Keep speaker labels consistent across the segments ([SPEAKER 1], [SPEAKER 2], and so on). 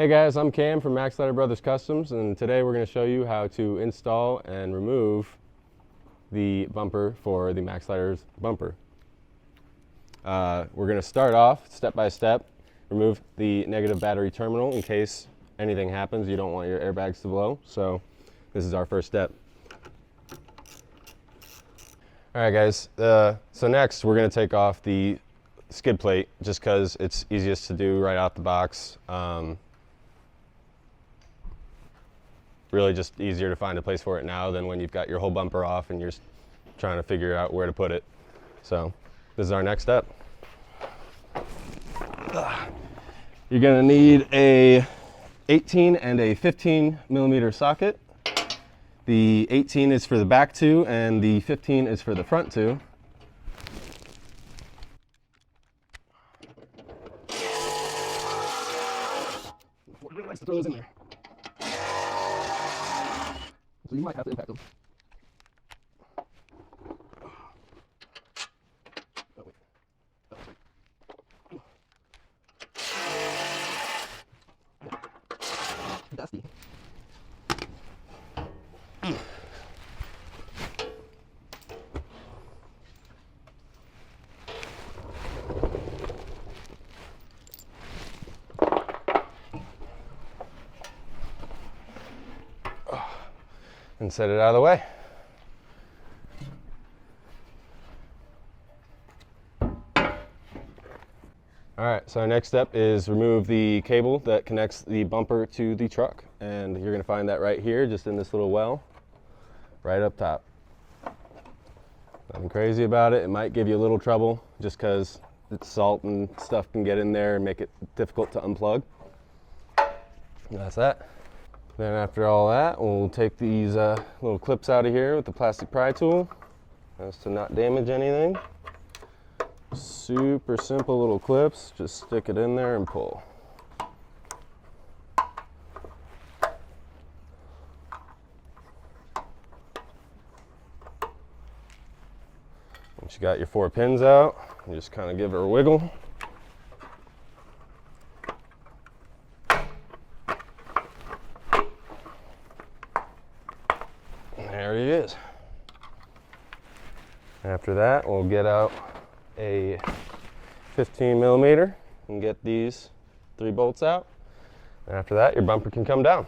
[SPEAKER 1] Hey guys, I'm Cam from Maxlider Brothers Customs, and today we're going to show you how to install and remove the bumper for the Maxlider's bumper. We're going to start off step by step, remove the negative battery terminal in case anything happens. You don't want your airbags to blow, so this is our first step. Alright guys, so next we're going to take off the skid plate just because it's easiest to do right out the box. Really just easier to find a place for it now than when you've got your whole bumper off and you're trying to figure out where to put it. So this is our next step. You're going to need a 18 and a 15 millimeter socket. The 18 is for the back two and the 15 is for the front two. Really likes to throw those in there. So you might have to impact them. Oh, wait. Oh, dusty. And set it out of the way. Alright, so our next step is remove the cable that connects the bumper to the truck. And you're going to find that right here, just in this little well, right up top. Nothing crazy about it. It might give you a little trouble just because it's salt and stuff can get in there and make it difficult to unplug. And that's that. Then after all that, we'll take these little clips out of here with the plastic pry tool, as to not damage anything. Super simple little clips, just stick it in there and pull. Once you got your 4 pins out, you just kind of give her a wiggle. There it is. After that, we'll get out a 15 millimeter and get these 3 bolts out. And after that, your bumper can come down.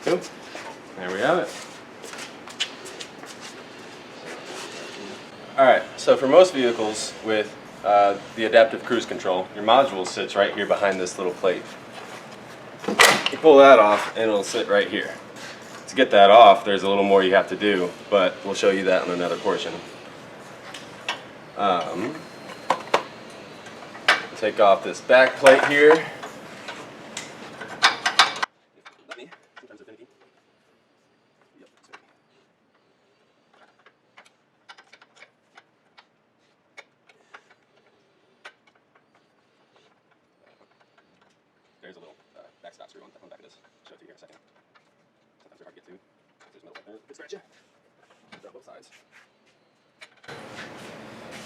[SPEAKER 1] Cool. There we have it. Alright, so for most vehicles with the adaptive cruise control, your module sits right here behind this little plate. You pull that off and it'll sit right here. To get that off, there's a little more you have to do, but we'll show you that in another portion. Take off this back plate here. There's a little backstop screw on the back of this. I'll show it to you here in a second. Sometimes they're hard to get to. There's metal right there. Could scratch you. They're on both sides.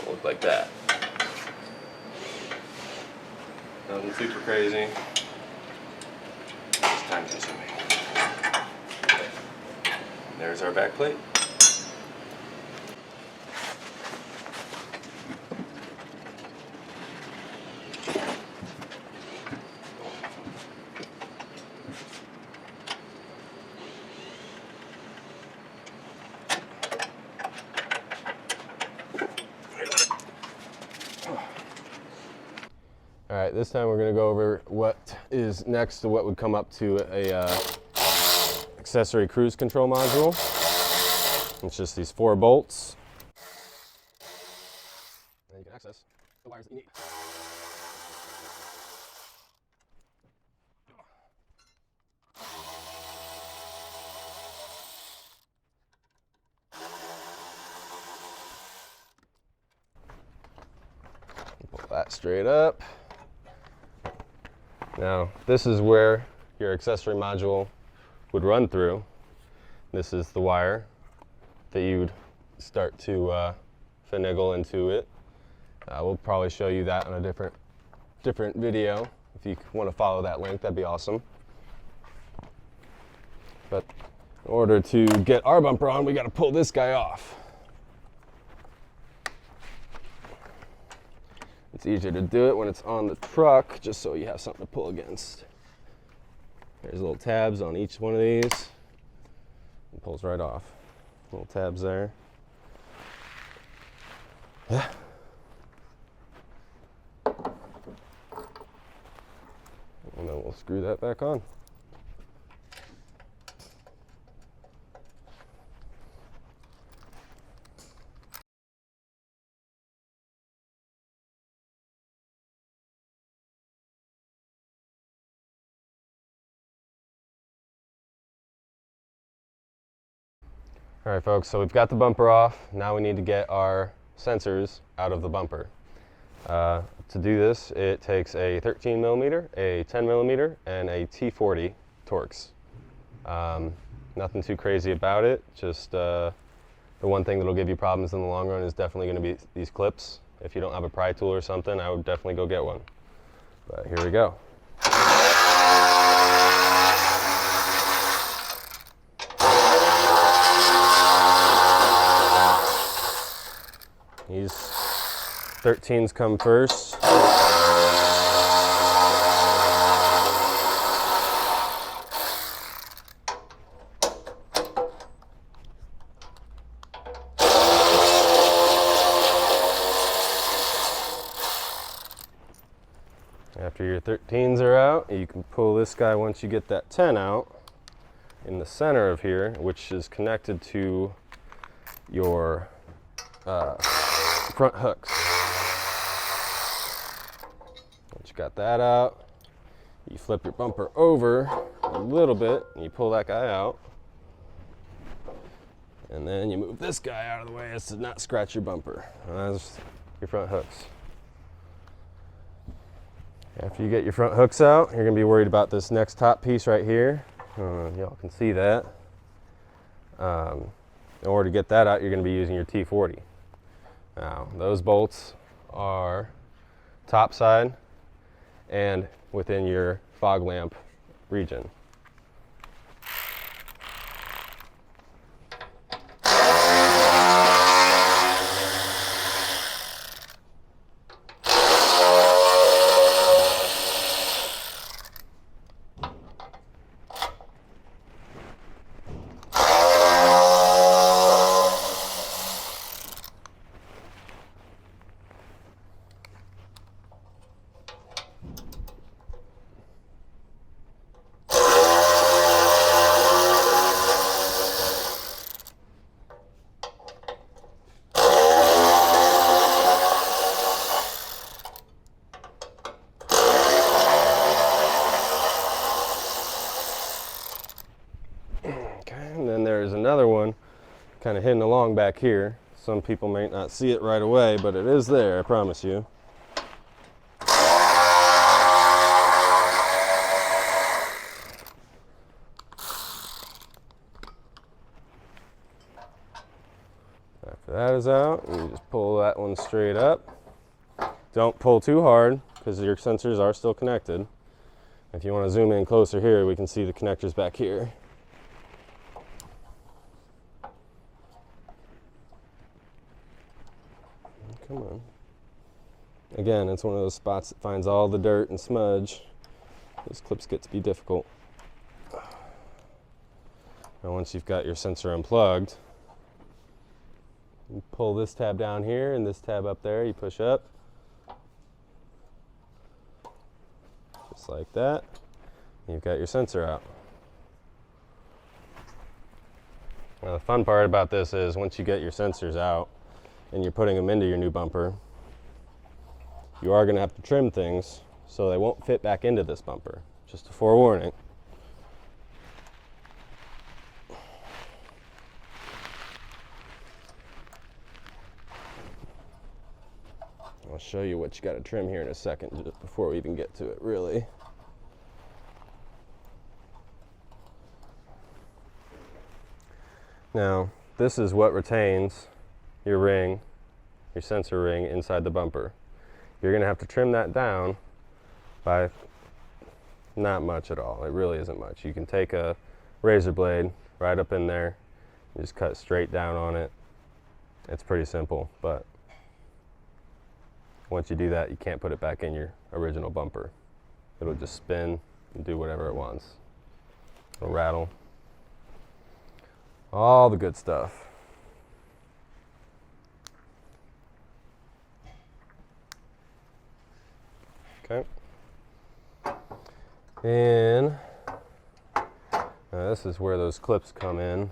[SPEAKER 1] It'll look like that. Nothing super crazy. Just time consuming. There's our back plate. Alright, this time we're going to go over what is next to what would come up to a accessory cruise control module. It's just these 4 bolts. And you can access the wires that you need. Pull that straight up. Now, this is where your accessory module would run through. This is the wire that you'd start to finagle into it. We'll probably show you that on a different video. If you want to follow that link, that'd be awesome. But in order to get our bumper on, we got to pull this guy off. It's easier to do it when it's on the truck, just so you have something to pull against. There's little tabs on each one of these. It pulls right off. Little tabs there. Yeah. And then we'll screw that back on. All right, folks, so we've got the bumper off. Now we need to get our sensors out of the bumper. To do this, it takes a 13 millimeter, a 10 millimeter, and a T40 Torx. Nothing too crazy about it. Just the one thing that'll give you problems in the long run is definitely going to be these clips. If you don't have a pry tool or something, I would definitely go get one. But here we go. These 13s come first. After your 13s are out, you can pull this guy once you get that 10 out in the center of here, which is connected to your front hooks. Once you got that out, you flip your bumper over a little bit and you pull that guy out. And then you move this guy out of the way as to not scratch your bumper. And that's your front hooks. After you get your front hooks out, you're going to be worried about this next top piece right here. Y'all can see that. In order to get that out, you're going to be using your T40. Now, those bolts are top side and within your fog lamp region. And then there's another one kind of hidden along back here. Some people may not see it right away, but it is there, I promise you. After that is out, you just pull that one straight up. Don't pull too hard because your sensors are still connected. If you want to zoom in closer here, we can see the connectors back here. Come on. Again, it's one of those spots that finds all the dirt and smudge. Those clips get to be difficult. Now once you've got your sensor unplugged, you pull this tab down here and this tab up there, you push up. Just like that. You've got your sensor out. Now the fun part about this is once you get your sensors out, and you're putting them into your new bumper, you are going to have to trim things so they won't fit back into this bumper. Just a forewarning. I'll show you what you got to trim here in a second, just before we even get to it, really. Now, this is what retains your ring, your sensor ring inside the bumper. You're going to have to trim that down by not much at all. It really isn't much. You can take a razor blade right up in there and just cut straight down on it. It's pretty simple, but once you do that, you can't put it back in your original bumper. It'll just spin and do whatever it wants. It'll rattle. All the good stuff. Okay. And this is where those clips come in.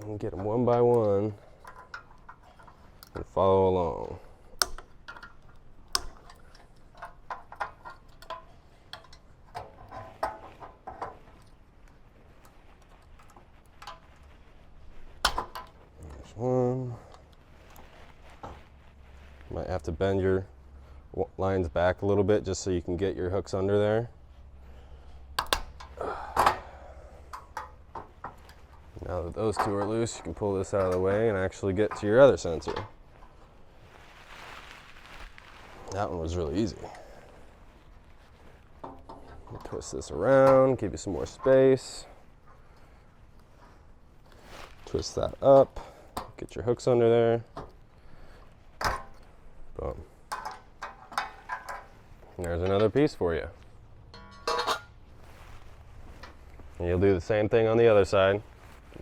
[SPEAKER 1] And get them one by one and follow along. There's one. Might have to bend your lines back a little bit just so you can get your hooks under there. Now that those two are loose, you can pull this out of the way and actually get to your other sensor. That one was really easy. Twist this around, give you some more space. Twist that up, get your hooks under there. Boom. And there's another piece for you. And you'll do the same thing on the other side.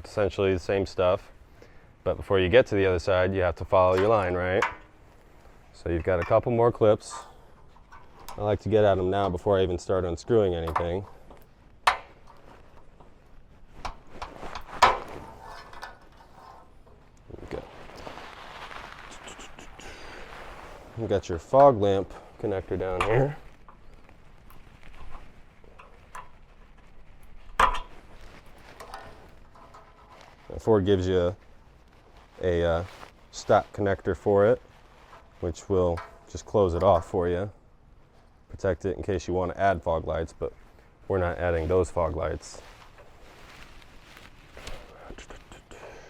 [SPEAKER 1] Essentially the same stuff, but before you get to the other side, you have to follow your line, right? So you've got a couple more clips. I like to get at them now before I even start unscrewing anything. You've got your fog lamp connector down here. Ford gives you a stock connector for it, which will just close it off for you, protect it in case you want to add fog lights, but we're not adding those fog lights.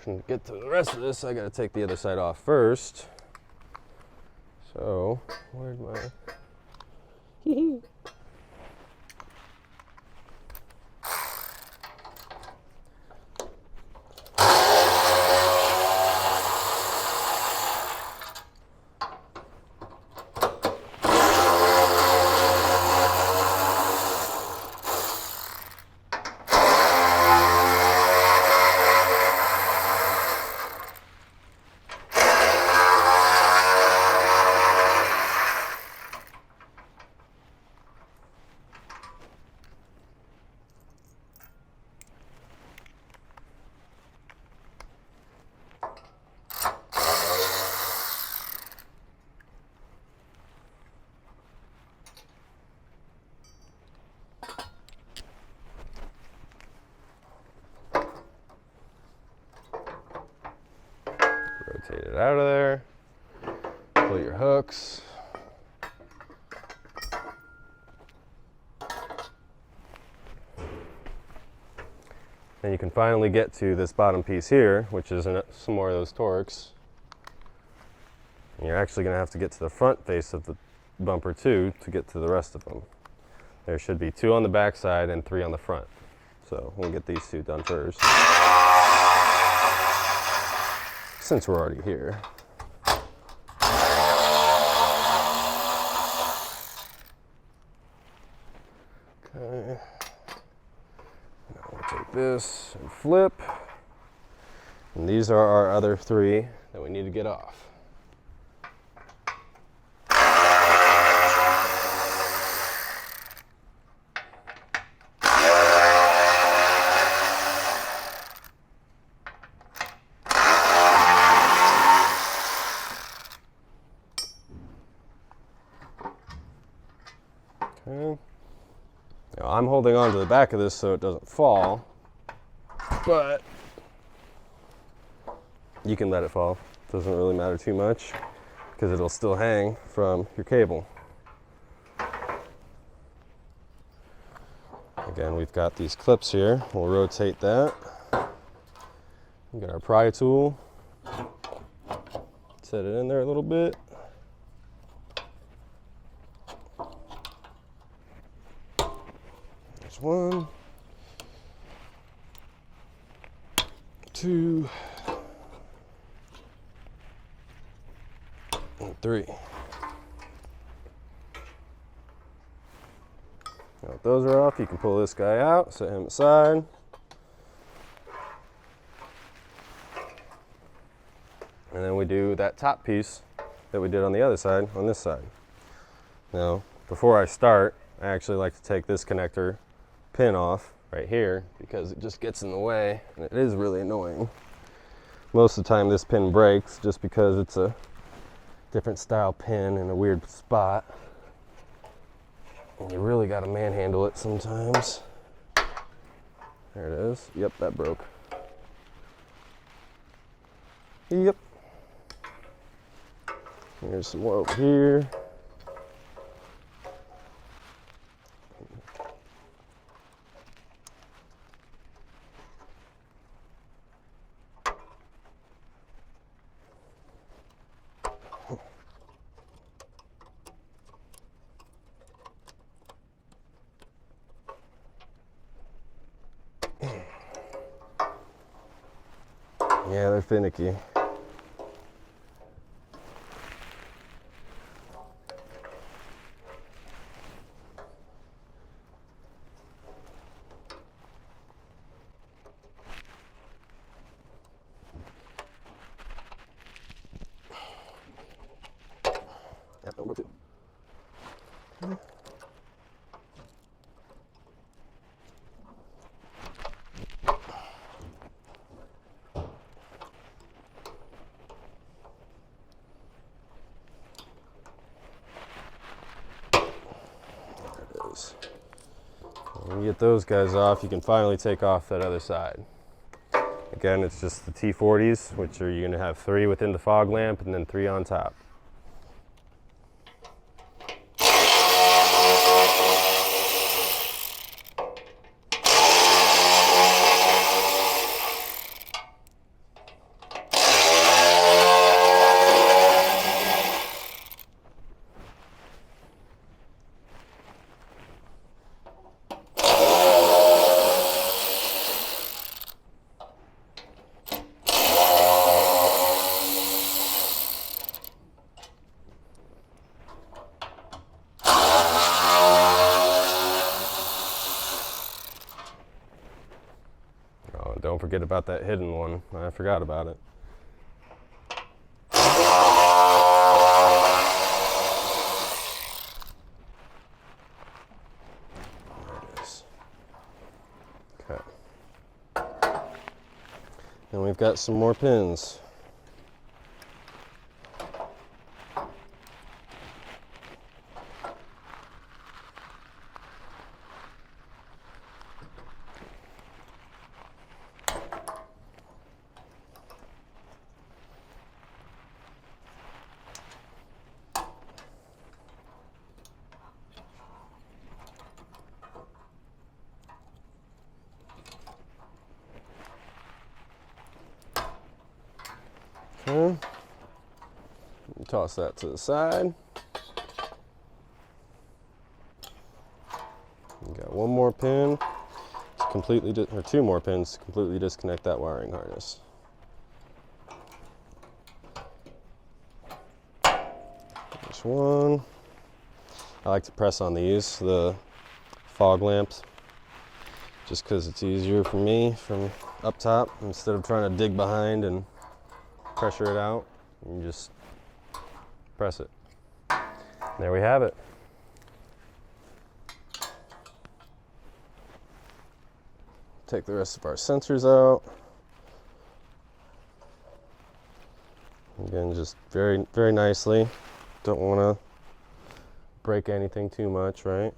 [SPEAKER 1] To get to the rest of this, I got to take the other side off first. So, where'd my... Rotate it out of there, pull your hooks. And you can finally get to this bottom piece here, which is some more of those Torx. And you're actually going to have to get to the front face of the bumper too to get to the rest of them. There should be 2 on the back side and 3 on the front. So we'll get these 2 done first, since we're already here. Okay. Now we'll take this and flip. And these are our other 3 that we need to get off. Okay. Now I'm holding on to the back of this so it doesn't fall, but you can let it fall. It doesn't really matter too much because it'll still hang from your cable. Again, we've got these clips here. We'll rotate that. We got our pry tool. Set it in there a little bit. There's 1, 2, and 3. Now that those are off, you can pull this guy out, set him aside. And then we do that top piece that we did on the other side, on this side. Now, before I start, I actually like to take this connector pin off right here because it just gets in the way and it is really annoying. Most of the time this pin breaks just because it's a different style pin in a weird spot. And you really got to manhandle it sometimes. There it is. Yep, that broke. Yep. Here's some more over here. Yeah, they're finicky. Yep, number 2. When you get those guys off, you can finally take off that other side. Again, it's just the T40s, which are you're going to have 3 within the fog lamp and then 3 on top. Don't forget about that hidden one. I forgot about it. There it is. Okay. And we've got some more pins. Okay. Toss that to the side. We got one more pin to completely, or 2 more pins to completely disconnect that wiring harness. There's one. I like to press on these, the fog lamps, just because it's easier for me from up top instead of trying to dig behind and pressure it out. You just press it. There we have it. Take the rest of our sensors out. Again, just very, very nicely. Don't want to break anything too much, right?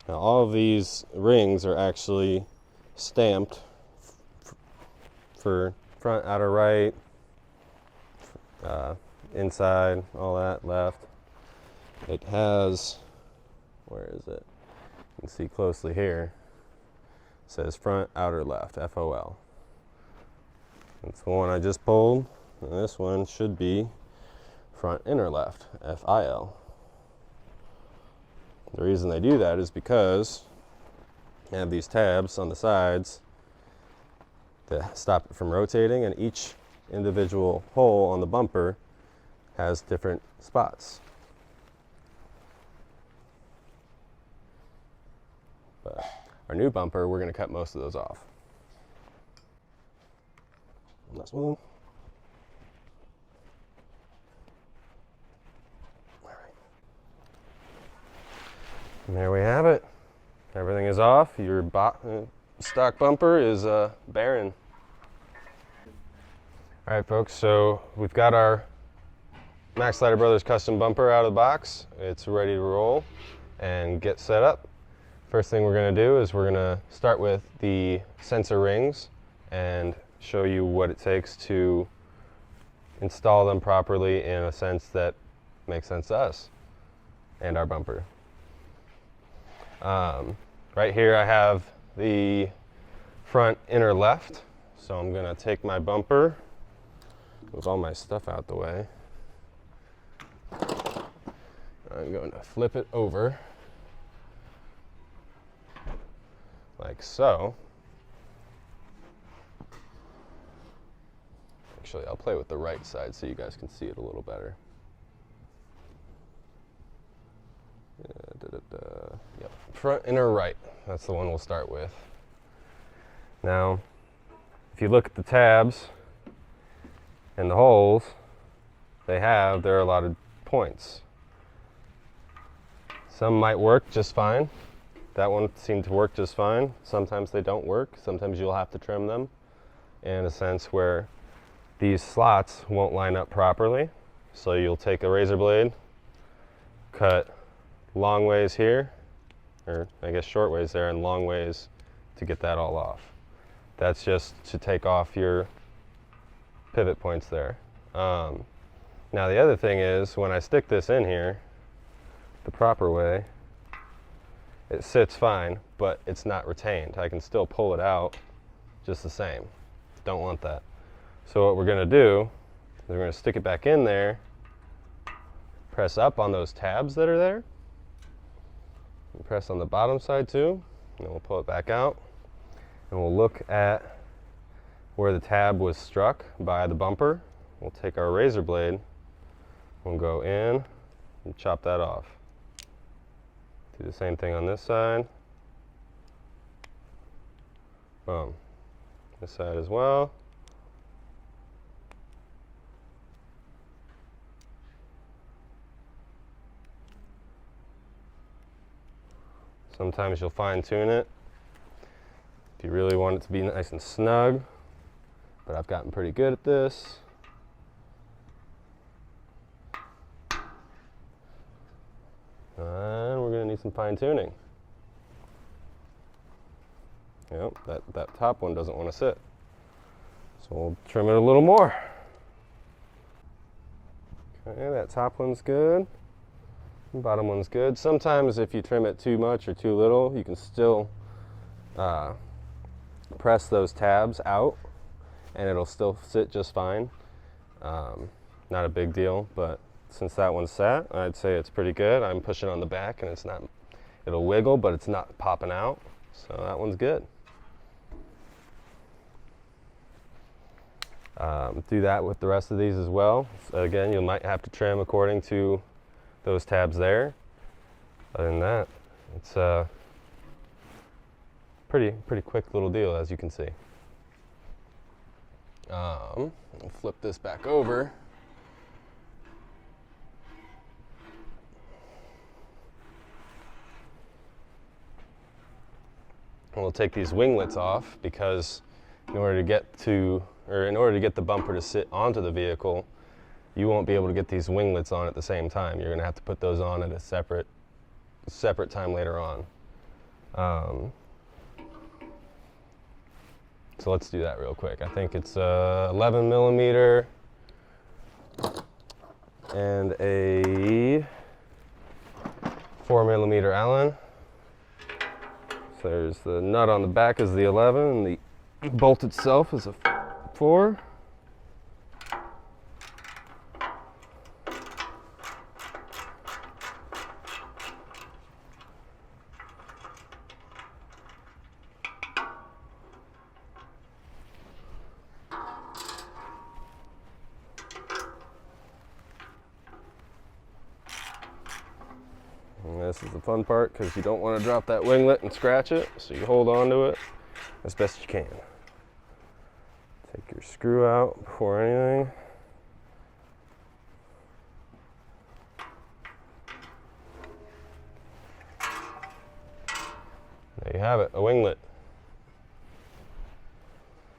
[SPEAKER 1] Now, all of these rings are actually stamped for front, outer right, inside, all that, left. It has, where is it? You can see closely here, it says front outer left, FOL. That's the one I just pulled, and this one should be front inner left, FIL. The reason they do that is because you have these tabs on the sides that stop it from rotating, and each individual hole on the bumper has different spots. But our new bumper, we're going to cut most of those off. Last one. All right. And there we have it. Everything is off. Your stock bumper is barren. All right, folks, so we've got our Maxlider Brothers custom bumper out of the box. It's ready to roll and get set up. First thing we're going to do is we're going to start with the sensor rings and show you what it takes to install them properly in a sense that makes sense to us and our bumper. Right here I have the front inner left, so I'm going to take my bumper, move all my stuff out the way. I'm going to flip it over like so. Actually, I'll play with the right side so you guys can see it a little better. Yep. Front inner right, that's the one we'll start with. Now, if you look at the tabs and the holes there are a lot of points. Some might work just fine. That one seemed to work just fine. Sometimes they don't work. Sometimes you'll have to trim them in a sense where these slots won't line up properly. So you'll take a razor blade, cut long ways here, or I guess short ways there and long ways to get that all off. That's just to take off your pivot points there. Now the other thing is when I stick this in here the proper way, it sits fine, but it's not retained. I can still pull it out just the same. Don't want that. So what we're going to do is we're going to stick it back in there, press up on those tabs that are there, and press on the bottom side too, and then we'll pull it back out, and we'll look at where the tab was struck by the bumper. We'll take our razor blade, we'll go in and chop that off. Do the same thing on this side. Boom. This side as well. Sometimes you'll fine tune it if you really want it to be nice and snug, but I've gotten pretty good at this. And we're going to need some fine tuning. Yep, that top one doesn't want to sit. So we'll trim it a little more. Okay, that top one's good. The bottom one's good. Sometimes if you trim it too much or too little, you can still press those tabs out and it'll still sit just fine. Not a big deal, but since that one's sat, I'd say it's pretty good. I'm pushing on the back and it's not, it'll wiggle, but it's not popping out. So that one's good. Do that with the rest of these as well. So again, you might have to trim according to those tabs there. Other than that, it's a pretty quick little deal, as you can see. I'll flip this back over. And we'll take these winglets off because in order to get the bumper to sit onto the vehicle, you won't be able to get these winglets on at the same time. You're going to have to put those on at a separate time later on. So let's do that real quick. I think it's 11 millimeter and a 4 millimeter Allen. There's the nut on the back is the 11, and the bolt itself is a 4. And this is the fun part because you don't want to drop that winglet and scratch it, so you hold on to it as best you can. Take your screw out before anything. There you have it, a winglet.